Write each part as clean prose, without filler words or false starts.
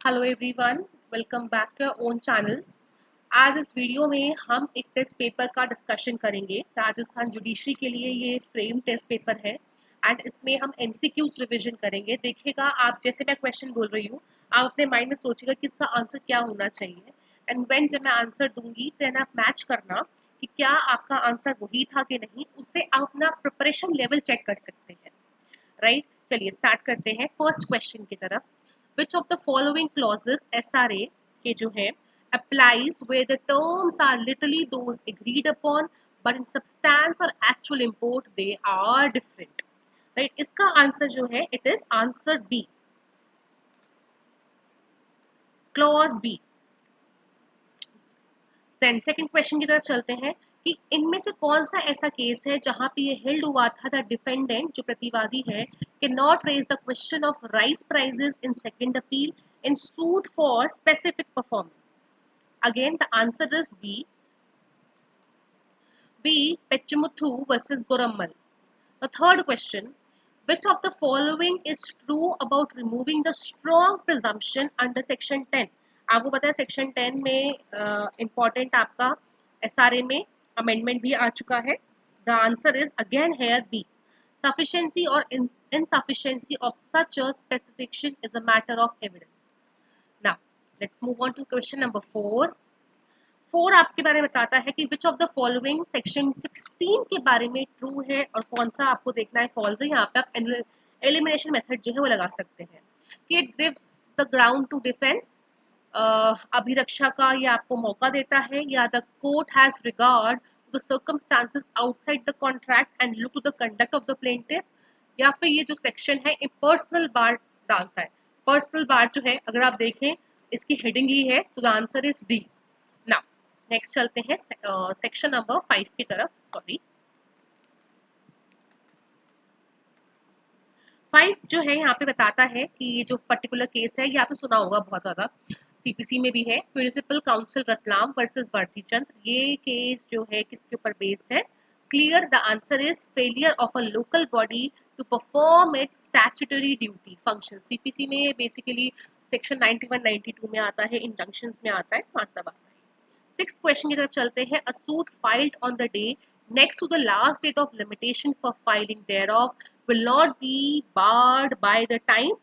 Hello everyone, welcome back to your own channel. आज इस video में हम एक टेस्ट पेपर का डिस्कशन करेंगे। राजस्थान जुडिशरी के लिए ये फ्रेम टेस्ट पेपर है एंड इसमें हम एमसीक्यूज रिवीजन करेंगे। देखिएगा, आप जैसे मैं क्वेश्चन बोल रही हूँ, आप अपने माइंड में सोचिएगा कि इसका आंसर क्या होना चाहिए एंड व्हेन जब मैं आंसर दूंगी देन आप मैच करना कि क्या आपका आंसर वही था कि नहीं। उससे आप अपना प्रिपरेशन लेवल चेक कर सकते हैं, राइट। चलिए स्टार्ट करते हैं फर्स्ट क्वेश्चन की तरफ। Which of the following clauses SRA के जो है applies where the terms are literally those agreed upon but in substance or actual import they are different, right? इसका आंसर जो है it is answer B, clause B। Then second question की तरफ चलते हैं कि इनमें से कौन सा ऐसा केस है जहां पे ये हिल्ड हुआ था द डिफेंडेंट जो प्रतिवादी है कि not raise the question of rice prices in second appeal in suit for specific performance. Again the answer is b Pechmuthu versus Gorammal. The third question, which of the following is true about removing the strong presumption under section 10। आपको पता है section 10 में important आपका SRA में amendment भी आ चुका है। The answer is again here B, sufficiency or insufficiency of such a specification is a matter of evidence। now let's move on to question number 4। 4 आपके बारे में बताता है कि which of the following section 16 के बारे में ट्रू है और कौन सा आपको देखना है फॉल्स है। यहाँ पे आप एलिमिनेशन मेथड जो है वो लगा सकते हैं कि it gives the ground to defence, अभिरक्षा का ये आपको मौका देता है, या the court has regard the circumstances outside the contract and look to the conduct of the plaintiff, या फिर ये जो सेक्शन है ये पर्सनल बार डालता है। पर्सनल बार जो है अगर आप देखें इसकी हेडिंग ही है, तो the answer is D. Now next चलते हैं सेक्शन नंबर 5 की तरफ। सॉरी, 5 जो है यहाँ पे बताता है कि ये जो पर्टिकुलर केस है ये आपने सुना होगा बहुत ज़्यादा, सीपीसी में भी है, municipal council Ratlam versus Bharti Chand. ये केस जो है किसके ऊपर बेस्ड है? Clear, the answer is failure of a local body to perform its statutory duty function. CPC में बेसिकली सेक्शन 91 92 में आता है, इंजंक्शंस में आता है, वहाँ सब आता है। सिक्स्थ क्वेश्चन की तरफ चलते हैं। A suit filed on the day next to the last date of limitation for filing thereof will not be barred by the time।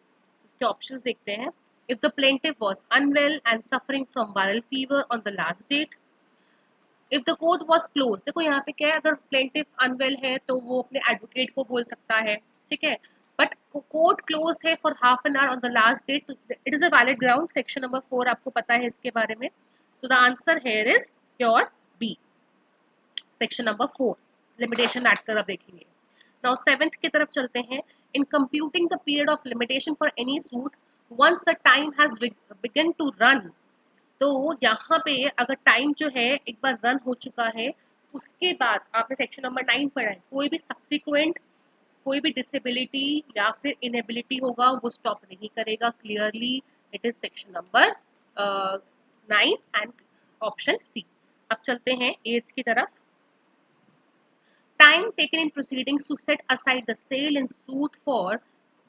इसके ऑप्शंस देखते हैं। If the plaintiff was unwell and suffering from viral fever on the last date, if the court was closed, देखो यहाँ पे क्या है, अगर plaintiff unwell है तो वो अपने एडवोकेट को बोल सकता है, ठीक है, बट कोर्ट क्लोज है for half an hour on the last date, it is a valid ground. Section number 4 आपको पता है इसके बारे में, so the answer here is your B, section number 4, limitation act कर अब देखेंगे। now 7th की तरफ चलते हैं। in computing the period of limitation for any suit once the time has begun to run, तो यहाँ पे अगर टाइम जो है एक बार रन हो चुका है, उसके बाद आपने सेक्शन नंबर 9 पढ़ा है, कोई भी सब्सिक्वेंट कोई भी डिसेबिलिटी या फिर इनेबिलिटी होगा वो स्टॉप नहीं करेगा। Clearly it is section number 9 and option C. अब चलते हैं 8th की तरफ। Time taken in proceedings to set aside the sale in suit for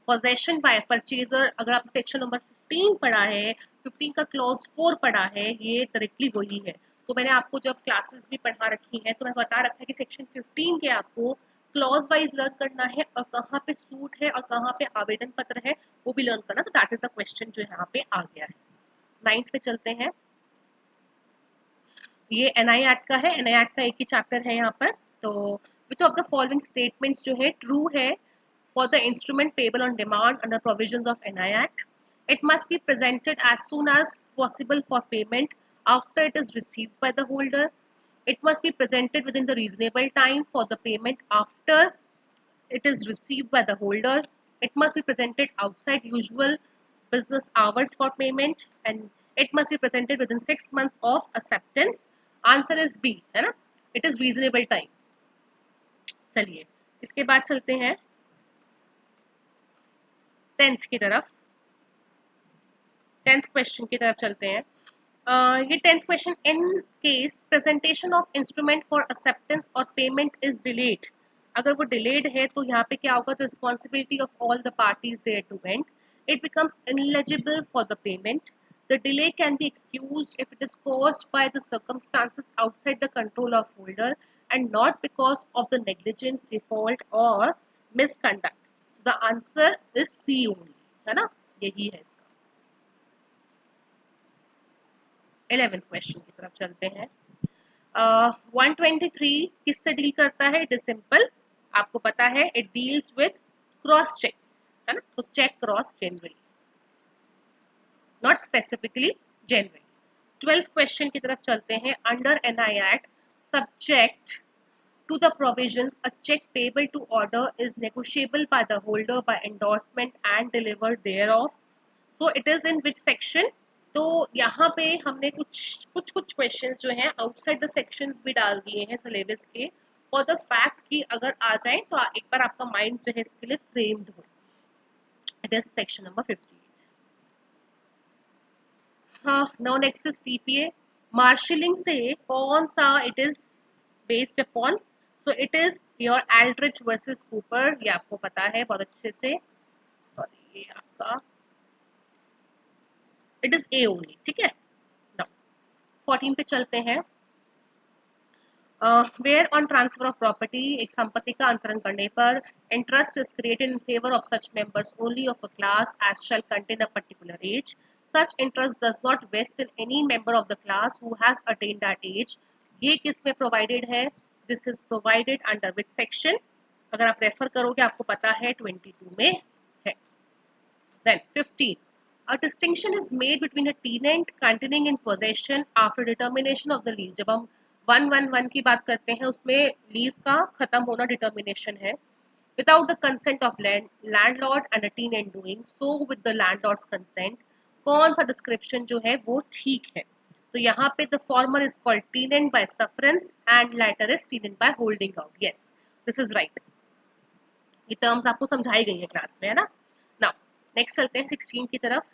possession by purchaser. अगर आप सेक्शन नंबर 15 पढ़ा है, 15 का क्लॉज 4 पढ़ा है, ये डायरेक्टली वही है। तो मैंने आपको जब क्लासेस भी पढ़ा रखी हैं तो मैंने बता रखा है कि सेक्शन 15 के आपको क्लॉज वाइज लर्न करना है और कहाँ पे सूट है और कहाँ पे आवेदन पत्र है वो भी लर्न करना। तो दैट इज अ क्वेश्चन जो यहाँ पे आ गया है। 9th पे चलते हैं। ये एनआई एक्ट का है, एनआई एक्ट का एक ही चैप्टर है यहाँ पर। तो which of the following statements जो है ट्रू है for the instrument payable on demand under provisions of NI Act? It must be presented as soon as possible for payment after it is received by the holder. It must be presented within the reasonable time for the payment after it is received by the holder. It must be presented outside usual business hours for payment, and it must be presented within 6 months of acceptance. Answer is B, है ना? It is reasonable time। चलिए इसके बाद चलते हैं 10th की तरफ। 10th question की तरफ चलते हैं। ये 10th question, in case presentation of instrument for acceptance और पेमेंट इज डिलेड। अगर वो डिलेड है तो यहाँ पे क्या होगा? The responsibility of all the parties there to went, it becomes ineligible for the payment. The delay can be excused if it is caused by the circumstances outside the control of holder and not because of the negligence, default or misconduct. So the answer is C only, है ना, यही है इसका। 11th question की तरफ चलते हैं। 123 किससे डील करता है? इट इज सिंपल, आपको पता है, it deals with cross checks, है ना, तो check cross generally, not specifically generally. 12th question की तरफ चलते हैं। Under NI act subject to the provisions, a check payable to order is negotiable by the holder by endorsement and delivered thereof. So it is in which section? तो यहाँ पे हमने कुछ questions जो हैं आउटसाइड द सेक्शंस भी डाल दिए हैं सिलेबस के, फॉर द फैक्ट कि अगर आ जाए तो एक बार आपका माइंड जो है इसके लिए फ्रेम्ड हो। It is section number 58। हाँ, now next is TPA. Marshalling से कौन सा it is based upon? So it is your Aldrich versus Cooper, ये आपको पता है बहुत अच्छे से। सॉरी, ये आपका इट इज ए ओनली, ठीक है। नाउ 14 पे चलते हैं। Where on transfer of property, एक संपत्ति का अंतरण करने पर interest is created in favour of such members only of a class as shall contain a particular age. Such interest does not vest in any member of the class who has attained that age. ये किस में provided है? This is provided under which section? अगर आप refer करोगे आपको पता है 22 में है। Then 15. A distinction is made between a tenant continuing in possession after determination of the lease. जब हम 111 की बात करते हैं उसमें लीज का खत्म होना डिटर्मिनेशन है। Without the consent of landlord and a tenant doing so with the landlord's consent, कौन सा डिस्क्रिप्शन जो है वो ठीक है? तो यहाँ पे the former is called tenant by sufferance and latter is tenant by holding out. Yes, this is right. ये टर्म्स आपको समझाई गई है क्लास में, है ना। नाउ नेक्स्ट चलते हैं 16 की तरफ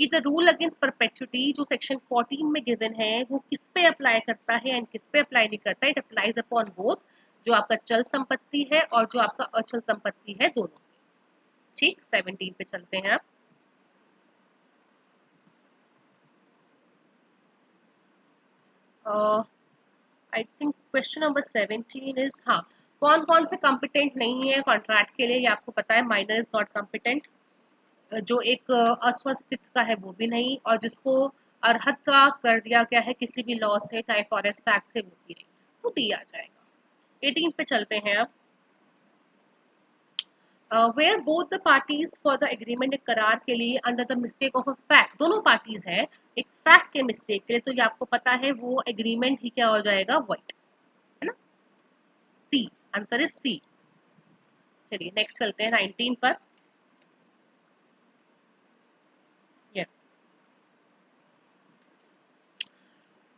कि द रूल अगेंस्ट परपेचुटी जो सेक्शन 14 में गिवन है वो किस पे अप्लाई करता है एंड किस पे अप्लाई नहीं करता। इट अप्लाइज अपॉन बोथ, जो आपका चल संपत्ति है और जो आपका अचल संपत्ति है, दोनों। ठीक, 17 पे चलते हैं आप। I think question number 17 is, हाँ, कौन कौन से कॉम्पिटेंट नहीं है कॉन्ट्रैक्ट के लिए? ये आपको पता है, माइनर इज नॉट कॉम्पिटेंट, जो एक अस्वस्थित का है वो भी नहीं, और जिसको अर्हता कर दिया गया है किसी भी लॉ से, चाहे फॉरेस्ट एक्ट से, वो भी नहीं, तो डी आ जाएगा। 18 पे चलते हैं अब। Where both the parties for the agreement, एक करार के लिए under the mistake of a fact, दोनों पार्टीज है एक फैक्ट के मिस्टेक के लिए, तो ये आपको पता है वो एग्रीमेंट ही क्या हो जाएगा? वाइट, है ना। सी, आंसर इज सी। चलिए नेक्स्ट चलते हैं 19 पर।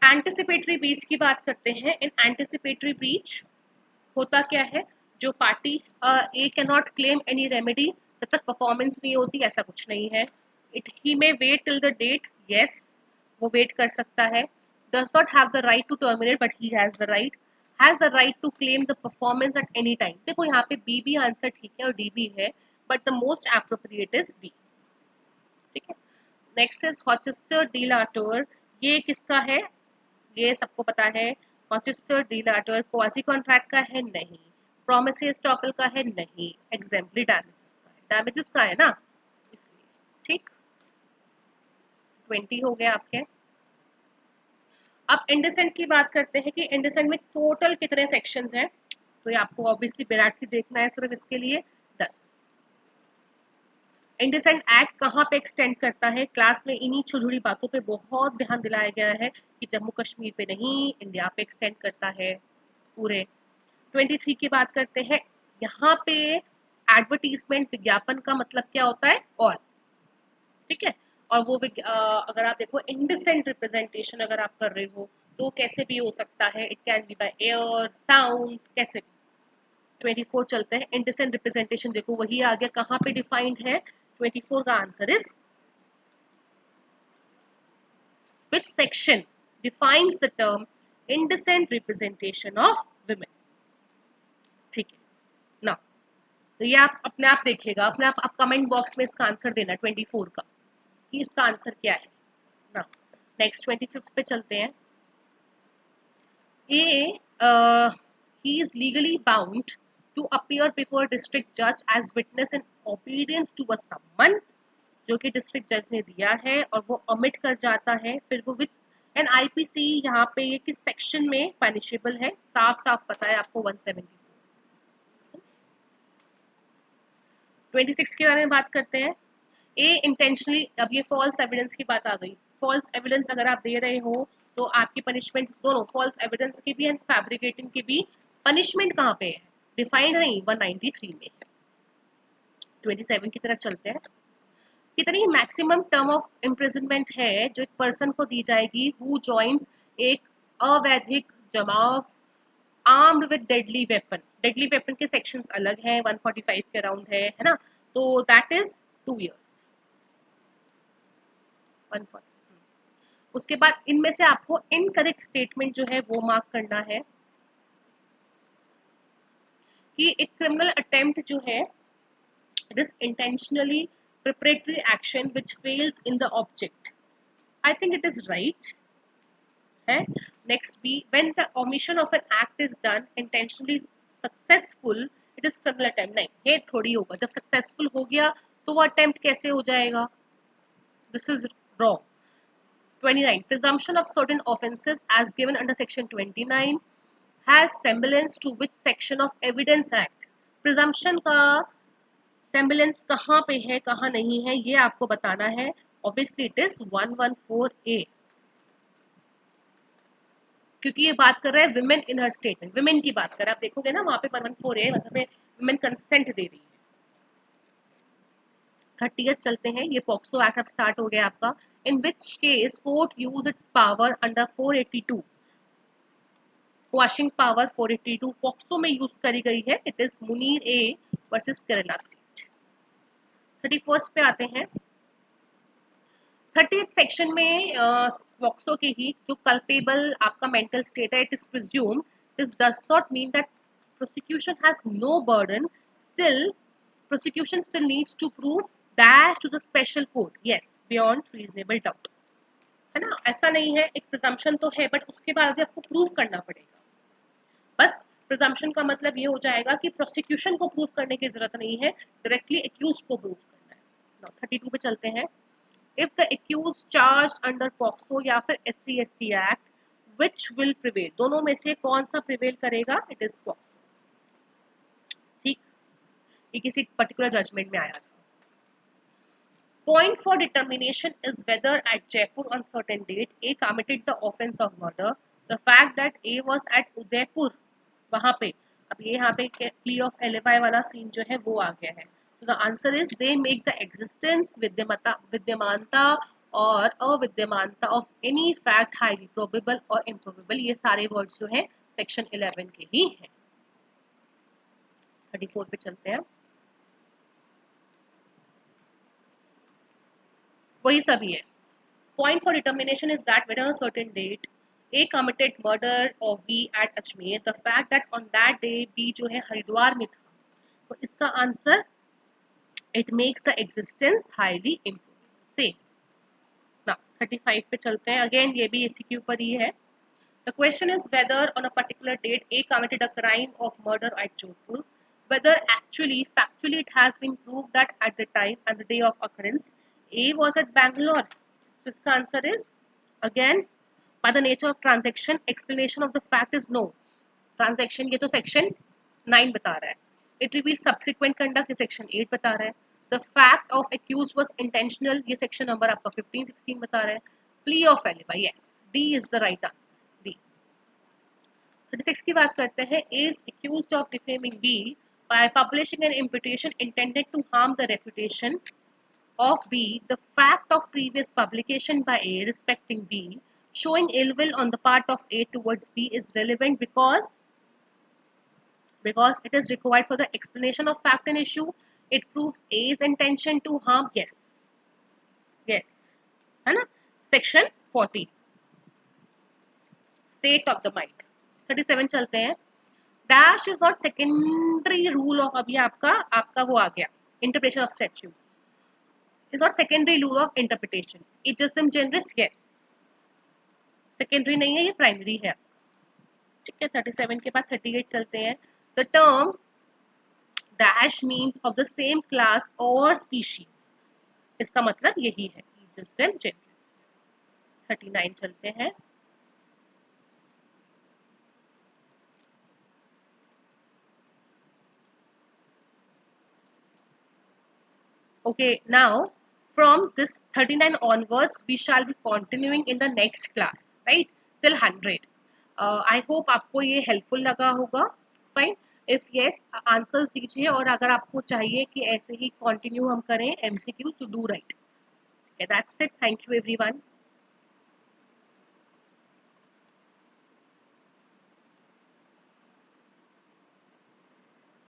एंटिसिपेटरी ब्रीच की बात करते हैं। इन एंटिसिपेटरी ब्रीच होता क्या है? जो party A can not claim any remedy जब तक परफॉर्मेंस नहीं होती, ऐसा कुछ नहीं है। It he may wait till the date, yes, वो वेट कर सकता है। Does not have the right to terminate but he has the right, has the right to claim the performance at any time. देखो यहाँ पे B भी answer ठीक है और डी भी है, but the most appropriate is B, ठीक है। Next is Hochster de Latour, ये किसका है? ये सबको पता है। Hochster de Latour quasi contract का है? नहीं। प्रोमिसरी एस्टॉपल का है? नहीं। एग्जेम्पली डैमेजेस का है, डैमेजेस का है ना, इसलिए। ठीक, 20 हो गए आपके। अब इंडेसेंट की बात करते हैं कि इंडेसेंट में टोटल कितने सेक्शंस हैं, तो ये आपको ऑब्वियसली बेराठी देखना है सिर्फ इसके लिए, 10। इंडेसेंट एक्ट कहाँ पे एक्सटेंड करता है? क्लास में इन्हीं छोटी बातों पे बहुत ध्यान दिलाया गया है कि जम्मू कश्मीर पे नहीं, इंडिया पे एक्सटेंड करता है पूरे। 23 की बात करते हैं। यहाँ पे एडवर्टीजमेंट, विज्ञापन का मतलब क्या होता है? ऑल, ठीक है। और वो अगर आप देखो इंडिसेंट रिप्रेजेंटेशन अगर आप कर रहे हो तो कैसे भी हो सकता है, it can be by air, sound, कैसे भी। 24 चलते हैं। इंडिसेंट रिप्रेजेंटेशन देखो वही आगे कहाँ पे डिफाइंड है? 24 का answer is which section defines the term indecent representation of women? ठीक है ना, तो ये आप देखिएगा, अपने आप कमेंट बॉक्स में इसका आंसर देना 24 का कि इसका आंसर क्या है। ना। नेक्स्ट 25 पे चलते हैं। A, he is legally bound to appear before district judge as witness in obedience to a summon, जो कि डिस्ट्रिक्ट जज ने दिया है और वो omit कर जाता है, फिर वो विच एन आईपीसी यहाँ पे ये किस सेक्शन में पनिशेबल है, साफ साफ पता है आपको 174। 26 के बारे में बात करते हैं। ए इंटेंशनली, अब ये फॉल्स एविडेंस की बात आ गई। फॉल्स एविडेंस अगर आप दे रहे हो तो आपकी पनिशमेंट, दोनों फॉल्स एविडेंस की भी एंड फैब्रिकेटिंग की भी पनिशमेंट कहाँ पे है, डिफाइंड है 193 में। 27 की तरफ चलते हैं। कितनी मैक्सिमम टर्म ऑफ इम्प्रिजनमेंट है जो एक पर्सन को दी जाएगी हु जॉइंस एक अवैधिक जमाव armed with deadly weapon. Deadly weapon के सेक्शंस अलग हैं, 145 के अराउंड है ना, तो दैट इज 2 years। 140। उसके बाद इनमें से आपको इनकरेक्ट स्टेटमेंट जो है वो मार्क करना है कि एक क्रिमिनल अटेम्प्ट जो है it is intentionally preparatory action which fails in the object. I think it is right है। next B, when the omission of an act is done intentionally successful it is criminal attempt। नहीं, ये थोड़ी होगा, जब successful हो गया तो वो attempt कैसे हो जाएगा, this is wrong। 29, presumption of certain offences as given under section 29 has semblance to which section of evidence act। presumption का semblance कहाँ पे है कहाँ नहीं है ये आपको बताना है। obviously it is 114A, क्योंकि ये बात कर रहा है women in her statement, women की बात कर रहा है। आप देखोगे ना वहां पे 114A मतलब विमेन कंसेंट दे रही है। 30th चलते हैं। ये पॉक्सो एक्ट अब स्टार्ट हो गया आपका। In which case court use its power under 482, washing power 482 POCSO में यूज करी गई है। It is Munir A versus Kerala state. 31st पे आते हैं। 30th सेक्शन में पॉक्सो के ही जो कल्पेबल आपका मेंटल स्टेट है it is presume, this does not mean that prosecution has no burden, still prosecution still needs to prove dash to the special court, yes beyond reasonable doubt, है ना। ऐसा नहीं है, एक प्रिजम्पशन तो है बट उसके बाद भी आपको प्रूव करना पड़ेगा। बस प्रिजम्पशन का मतलब ये हो जाएगा कि प्रोसिक्यूशन को प्रूव करने की जरूरत नहीं है, डायरेक्टली एक्यूज को प्रूव करना है। 32 पे चलते हैं। If the accused charge under POCSO या फिर SC/ST act which will prevail, दोनों में से कौन सा प्रिवेल करेगा, इट इज पॉक्सो। ठीक, ये किसी पर्टिकुलर जजमेंट में आया था। Point for determination is whether at Jaipur on certain date A committed the offence of murder. The fact that A was at Udaipur, वहाँ पे, अब ये यहाँ पे plea of alibi वाला सीन जो है वो आ गया है। So the answer is they make the existence, विद्यमानता और अविद्यमानता of any fact highly probable or improbable, ये सारे वर्ड्स जो है सेक्शन 11 के ही हैं। 34 पे चलते हैं। वही सभी है। Point for determination is that whether on a certain date A committed murder of B at Ajmer, the fact that on that day B जो है हरिद्वार में था, तो इसका answer it makes the existence highly improbable। Same। Now 35 पे चलते हैं। Again ये भी इसी के ऊपर ही है। The question is whether on a particular date A committed a crime of murder at Jodhpur, whether actually factually it has been proved that at the time and the day of occurrence A was at Bangalore। So इसका answer is again by the nature of transaction explanation of the fact is no। transaction ये तो section 9 बता रहा है। it reveals subsequent conduct ये section 8 बता रहा है। the fact of accused was intentional ये section number आपका 15-16 बता रहा है। plea of alibi, yes D is the right answer, D। 36 की बात करते हैं। A is accused of defaming B by publishing an imputation intended to harm the reputation of B, the fact of previous publication by A respecting B showing ill will on the part of A towards B is relevant because it is required for the explanation of fact and issue। it proves A's intention to harm, yes है ना। section 14 state of the mind। 37 चलते हैं। dash is not secondary rule of, अभी आपका वो आ गया interpretation of statutes is not secondary rule of interpretation, it is them generis, yes secondary नहीं है, ये प्राइमरी है। ठीक है, 37 के बाद 38 चलते हैं। The term dash means of the same class और स्पीशीज, इसका मतलब यही है, ईजिस देम जेनरस। 39 चलते हैं। Okay, now from this 39 onwards, we shall be continuing in the next class, right? Till 100. I hope आपको ये helpful लगा होगा. Fine. If yes, answers दीजिए, और अगर आपको चाहिए कि ऐसे ही continue हम करें MCQ, तो do write. Okay, that's it. Thank you everyone.